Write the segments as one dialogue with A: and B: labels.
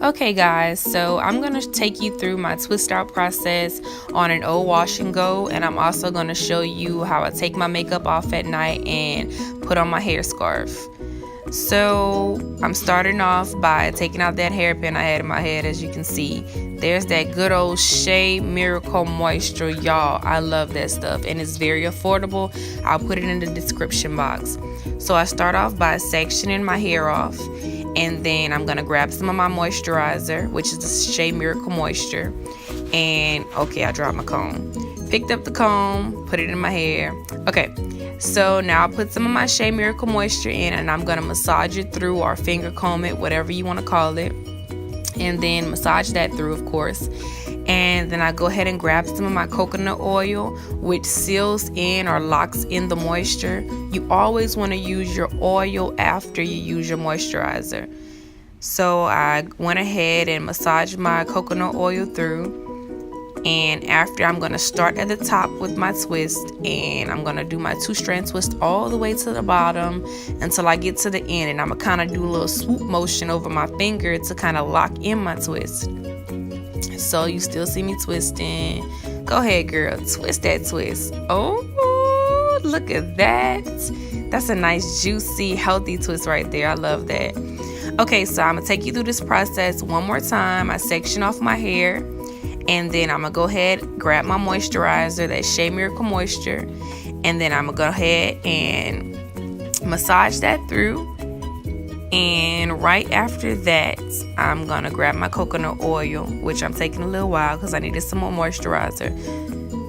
A: Okay guys, so I'm going to take you through my twist out process on an old wash and go, and I'm also going to show you how I take my makeup off at night and put on my hair scarf. So I'm starting off by taking out that hairpin I had in my head. As you can see, there's that good old Shea Miracle Moisture, y'all. I love that stuff and it's very affordable. I'll put it in the description box. So I start off by sectioning my hair off, and then I'm gonna grab some of my moisturizer, which is the Shea Miracle Moisture. And okay, I dropped my comb. Picked up the comb, put it in my hair. Okay, so now I'll put some of my Shea Miracle Moisture in, and I'm gonna massage it through, or finger comb it, whatever you want to call it, and then massage that through, of course. And then I go ahead and grab some of my coconut oil, which seals in or locks in the moisture. You always want to use your oil after you use your moisturizer. So I went ahead and massaged my coconut oil through. And after, I'm going to start at the top with my twist, and I'm going to do my 2-strand twist all the way to the bottom until I get to the end. And I'm going to kind of do a little swoop motion over my finger to kind of lock in my twist. So you still see me twisting. Go ahead, girl, twist that twist. Oh, look at that. That's a nice, juicy, healthy twist right there. I love that. Okay, so I'm going to take you through this process one more time. I section off my hair, and then I'm going to go ahead, grab my moisturizer, that Shea Miracle Moisture, and then I'm going to go ahead and massage that through. And right after that, I'm going to grab my coconut oil, which I'm taking a little while because I needed some more moisturizer.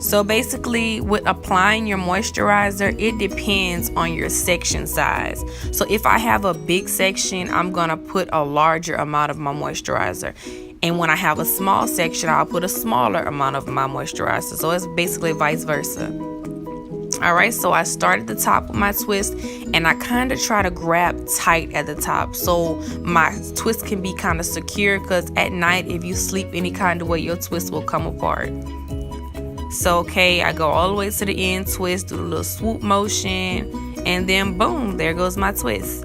A: So basically, with applying your moisturizer, it depends on your section size. So if I have a big section, I'm going to put a larger amount of my moisturizer. And when I have a small section, I'll put a smaller amount of my moisturizer. So it's basically vice versa. Alright, so I start at the top with my twist, and I kind of try to grab tight at the top so my twist can be kind of secure, because at night, if you sleep any kind of way, your twist will come apart. So okay, I go all the way to the end, twist, do a little swoop motion, and then boom, there goes my twist.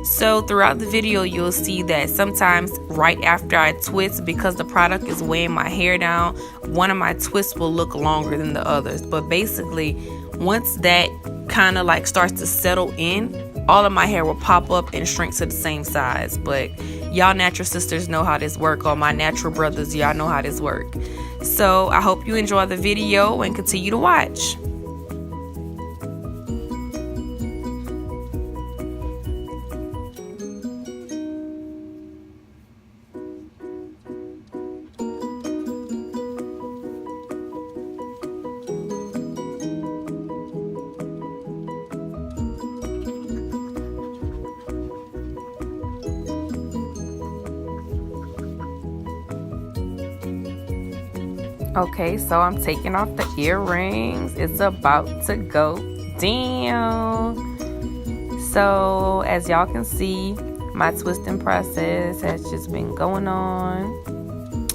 A: So throughout the video, you'll see that sometimes right after I twist, because the product is weighing my hair down, one of my twists will look longer than the others. But basically, once that kind of like starts to settle in, all of my hair will pop up and shrink to the same size. But y'all natural sisters know how this work, or my natural brothers, y'all know how this work. So I hope you enjoy the video and continue to watch. Okay, so I'm taking off the earrings. It's about to go down. So as y'all can see, my twisting process has just been going on,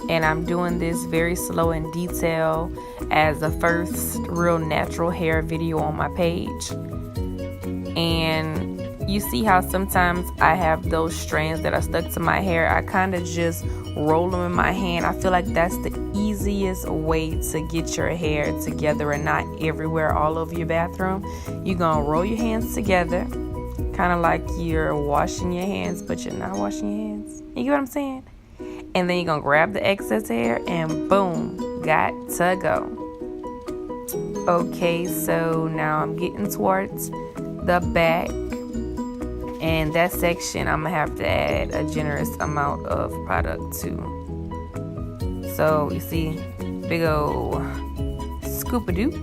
A: and I'm doing this very slow in detail as the first real natural hair video on my page. And you see how sometimes I have those strands that are stuck to my hair. I kind of just roll them in my hand. I feel like that's the easiest way to get your hair together and not everywhere all over your bathroom. You're gonna roll your hands together, kind of like you're washing your hands, but you're not washing your hands. You get what I'm saying? And then you're gonna grab the excess hair and boom, got to go. Okay, so now I'm getting towards the back, and that section I'm gonna have to add a generous amount of product to. So you see, big old scoop-a-doop.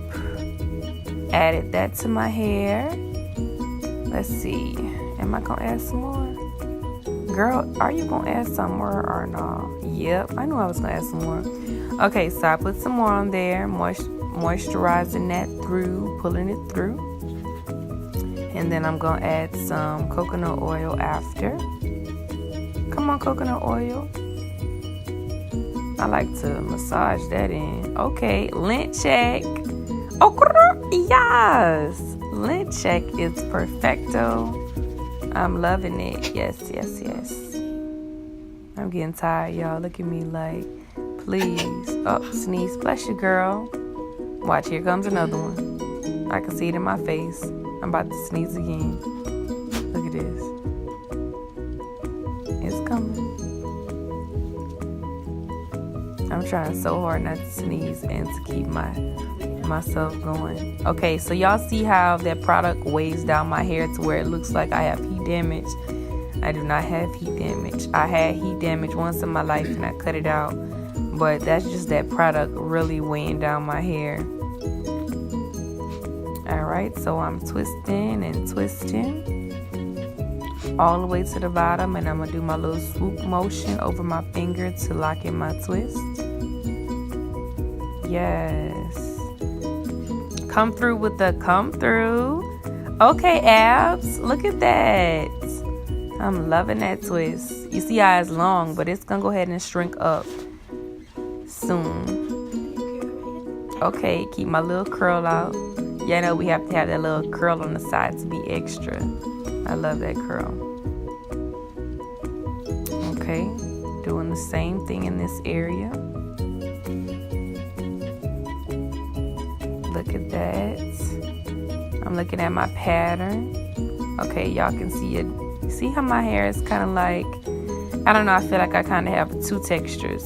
A: Added that to my hair. Let's see, am I gonna add some more? Girl, are you gonna add some more or not? Yep, I knew I was gonna add some more. Okay, so I put some more on there, moisturizing that through, pulling it through. And then I'm gonna add some coconut oil after. Come on, coconut oil. I like to massage that in. Okay, lint check. Oh, yes. Lint check is perfecto. I'm loving it. Yes, yes, yes. I'm getting tired, y'all. Look at me like, please. Oh, sneeze. Bless you, girl. Watch, here comes another one. I can see it in my face. I'm about to sneeze again. Look at this. It's coming. I'm trying so hard not to sneeze and to keep myself going. Okay, so y'all see how that product weighs down my hair to where it looks like I have heat damage. I do not have heat damage. I had heat damage once in my life and I cut it out. But that's just that product really weighing down my hair. Alright, so I'm twisting and twisting all the way to the bottom, and I'm going to do my little swoop motion over my finger to lock in my twist. Yes. Come through with the come through. Okay, abs. Look at that. I'm loving that twist. You see how it's long, but it's going to go ahead and shrink up soon. Okay, keep my little curl out. Yeah, I know we have to have that little curl on the side to be extra. I love that curl. Okay, doing the same thing in this area. Look at that. I'm looking at my pattern. Okay, y'all can see it. See how my hair is kind of like, I don't know, I feel like I kind of have two textures.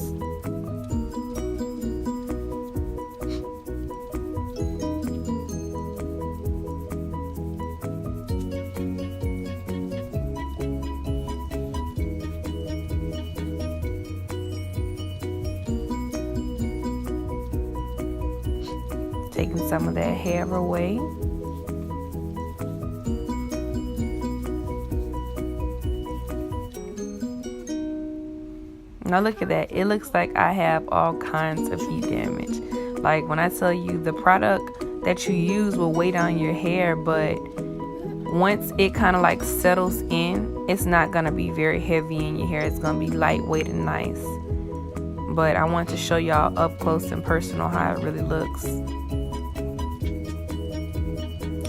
A: Taking some of that hair away. Now look at that. It looks like I have all kinds of heat damage. Like when I tell you, the product that you use will weigh down your hair, but once it kind of like settles in, it's not going to be very heavy in your hair. It's going to be lightweight and nice. But I want to show y'all up close and personal how it really looks.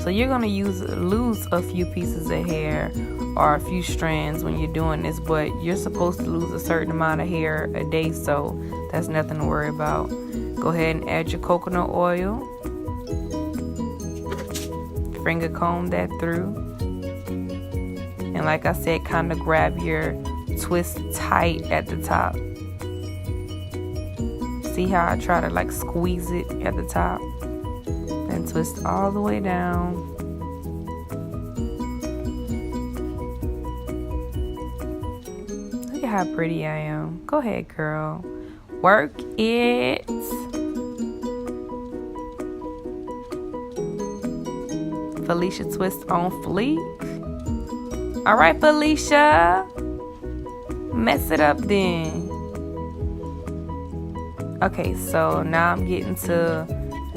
A: So you're going to lose a few pieces of hair or a few strands when you're doing this, but you're supposed to lose a certain amount of hair a day, so that's nothing to worry about. Go ahead and add your coconut oil. Finger comb that through. And like I said, kind of grab your twist tight at the top. See how I try to like squeeze it at the top? And twist all the way down. Look at how pretty I am. Go ahead, girl. Work it. Felicia twist on fleek. All right, Felicia. Mess it up then. Okay, so now I'm getting to,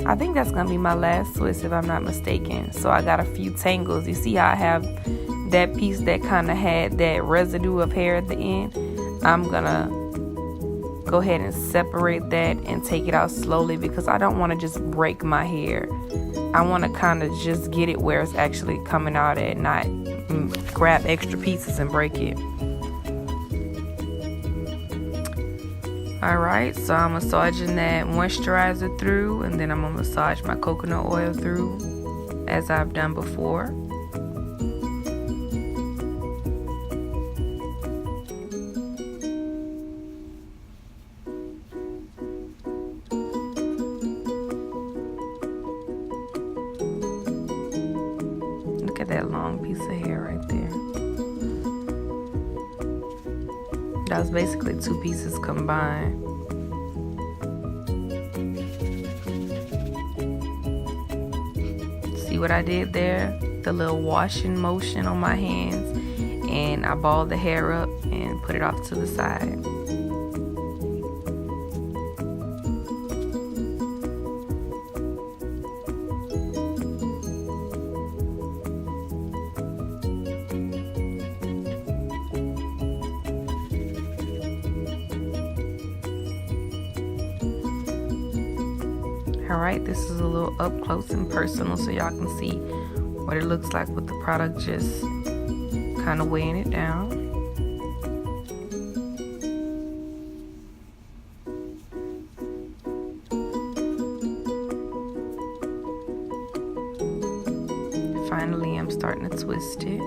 A: I think that's going to be my last twist if I'm not mistaken. So I got a few tangles. You see how I have that piece that kind of had that residue of hair at the end? I'm going to go ahead and separate that and take it out slowly because I don't want to just break my hair. I want to kind of just get it where it's actually coming out at, not grab extra pieces and break it. Alright, so I'm massaging that moisturizer through, and then I'm going to massage my coconut oil through as I've done before. Look at that long piece of hair right there. That was basically two pieces combined. See what I did there? The little washing motion on my hands, and I balled the hair up and put it off to the side. Alright, this is a little up close and personal so y'all can see what it looks like with the product just kind of weighing it down. I'm starting to twist it.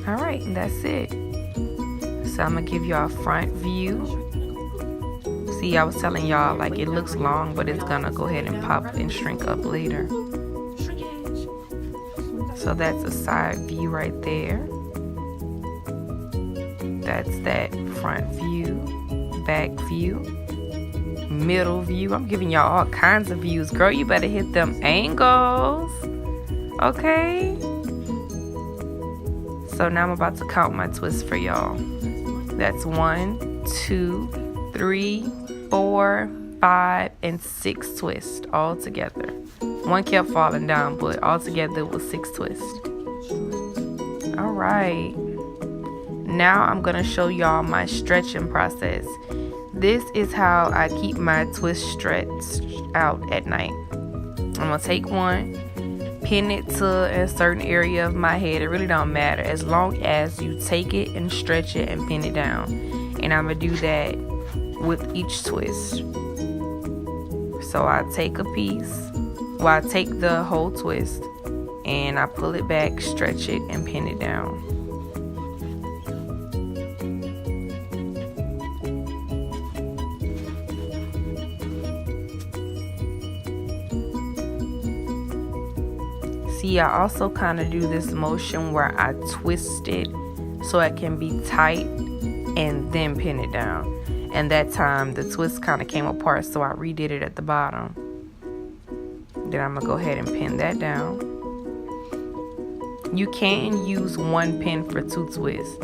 A: All right, that's it. So I'm gonna give y'all a front view. See, I was telling y'all, like, it looks long, but it's gonna go ahead and pop and shrink up later. So that's a side view right there. That's that front view, back view, middle view. I'm giving y'all all kinds of views. Girl, you better hit them angles. Okay? So now I'm about to count my twists for y'all. That's 1, 2, 3, 4, 5, and 6 twists all together. One kept falling down, but all together it was 6 twists. All right. Now I'm gonna show y'all my stretching process. This is how I keep my twist stretched out at night. I'm gonna take one, pin it to a certain area of my head. It really don't matter as long as you take it and stretch it and pin it down. And I'm gonna do that with each twist. So I take a piece, I take the whole twist and I pull it back, stretch it, and pin it down. See, I also kind of do this motion where I twist it so it can be tight and then pin it down. And that time the twist kind of came apart, so I redid it at the bottom. Then I'm gonna go ahead and pin that down. You can use one pin for 2 twists.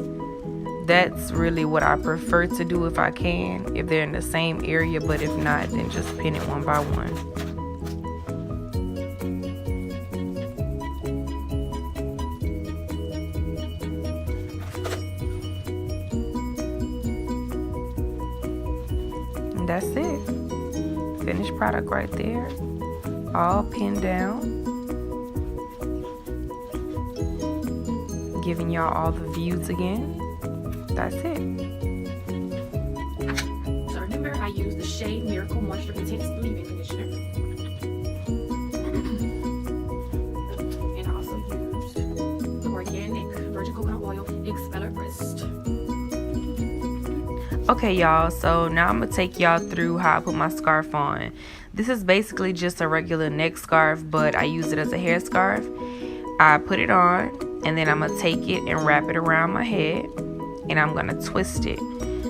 A: That's really what I prefer to do if I can, if they're in the same area, but if not, then just pin it one by one. And that's it. Finished product right there. All pinned down. Giving y'all all the views again. That's it.
B: So remember, I use the Shea Miracle Moisture Intense Leave-In Conditioner. And I also used the organic virgin coconut oil expeller wrist.
A: Okay, y'all, so now I'm gonna take y'all through how I put my scarf on. This is basically just a regular neck scarf, but I use it as a hair scarf. I put it on, and then I'm gonna take it and wrap it around my head, and I'm gonna twist it.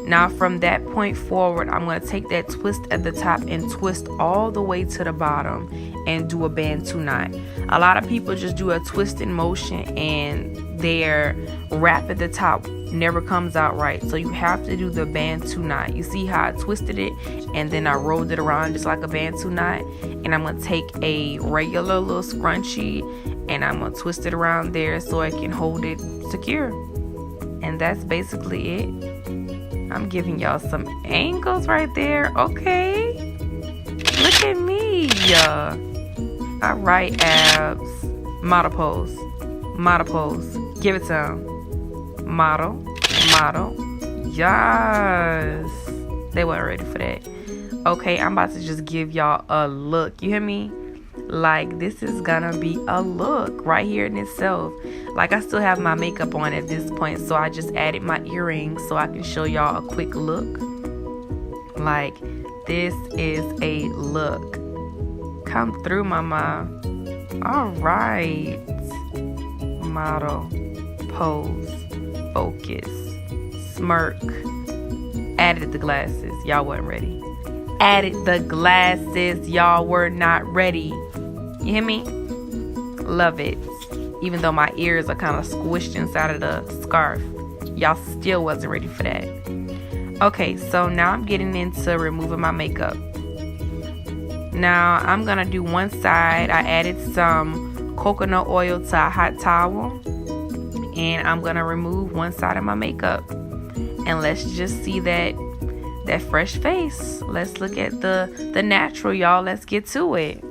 A: Now from that point forward, I'm gonna take that twist at the top and twist all the way to the bottom and do a bantu knot. A lot of people just do a twisting motion and their wrap at the top never comes out right. So you have to do the bantu knot. You see how I twisted it and then I rolled it around just like a bantu knot. And I'm gonna take a regular little scrunchie and I'm gonna twist it around there so I can hold it secure. And that's basically it. I'm giving y'all some angles right there. Okay, look at me. All right, abs. Model pose. Model pose. Give it to them. Model. Model. Yes. They weren't ready for that. Okay, I'm about to just give y'all a look. You hear me? Like, this is gonna be a look right here in itself. Like, I still have my makeup on at this point, so I just added my earrings so I can show y'all a quick look. Like, this is a look. Come through, mama. All right. Model, pose, focus, smirk. Added the glasses. Y'all weren't ready. Added the glasses. Y'all were not ready. You hear me? Love it. Even though my ears are kind of squished inside of the scarf, y'all still wasn't ready for that. Okay, so now I'm getting into removing my makeup. Now I'm gonna do one side. I added some coconut oil to a hot towel, and I'm gonna remove one side of my makeup. And let's just see that fresh face. Let's look at the natural, y'all. Let's get to it.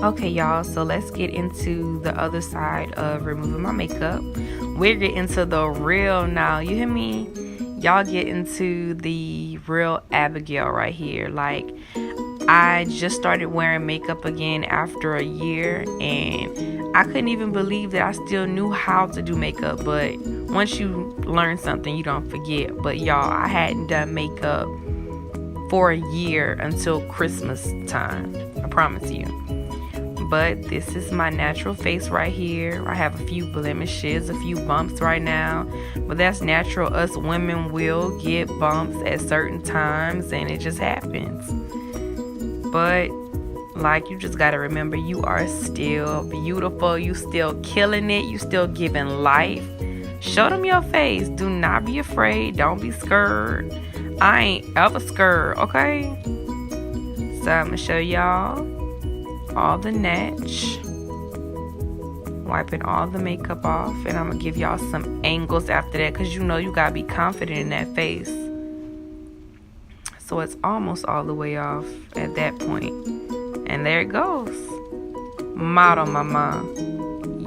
A: Okay, y'all, so let's get into the other side of removing my makeup. We're getting into the real now, you hear me? Y'all get into the real Abigail right here. Like, I just started wearing makeup again after a year, and I couldn't even believe that I still knew how to do makeup. But once you learn something, you don't forget. But y'all, I hadn't done makeup for a year until Christmas time, I promise you. But this is my natural face right here. I have a few blemishes, a few bumps right now, but that's natural. Us women will get bumps at certain times, and it just happens. But like, you just gotta remember, you are still beautiful. You still killing it. You still giving life. Show them your face. Do not be afraid. Don't be scared. I ain't ever scared, okay? So I'm gonna show y'all all the natch, wiping all the makeup off, and I'm gonna give y'all some angles after that, because you know you gotta be confident in that face. So it's almost all the way off at that point, and there it goes. Model mama.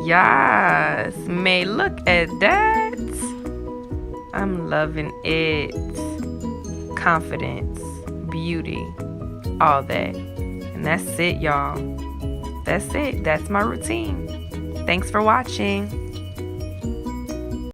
A: Yes, May, look at that. I'm loving it. Confidence, beauty, all that. And that's it, y'all. That's it. That's my routine. Thanks for watching.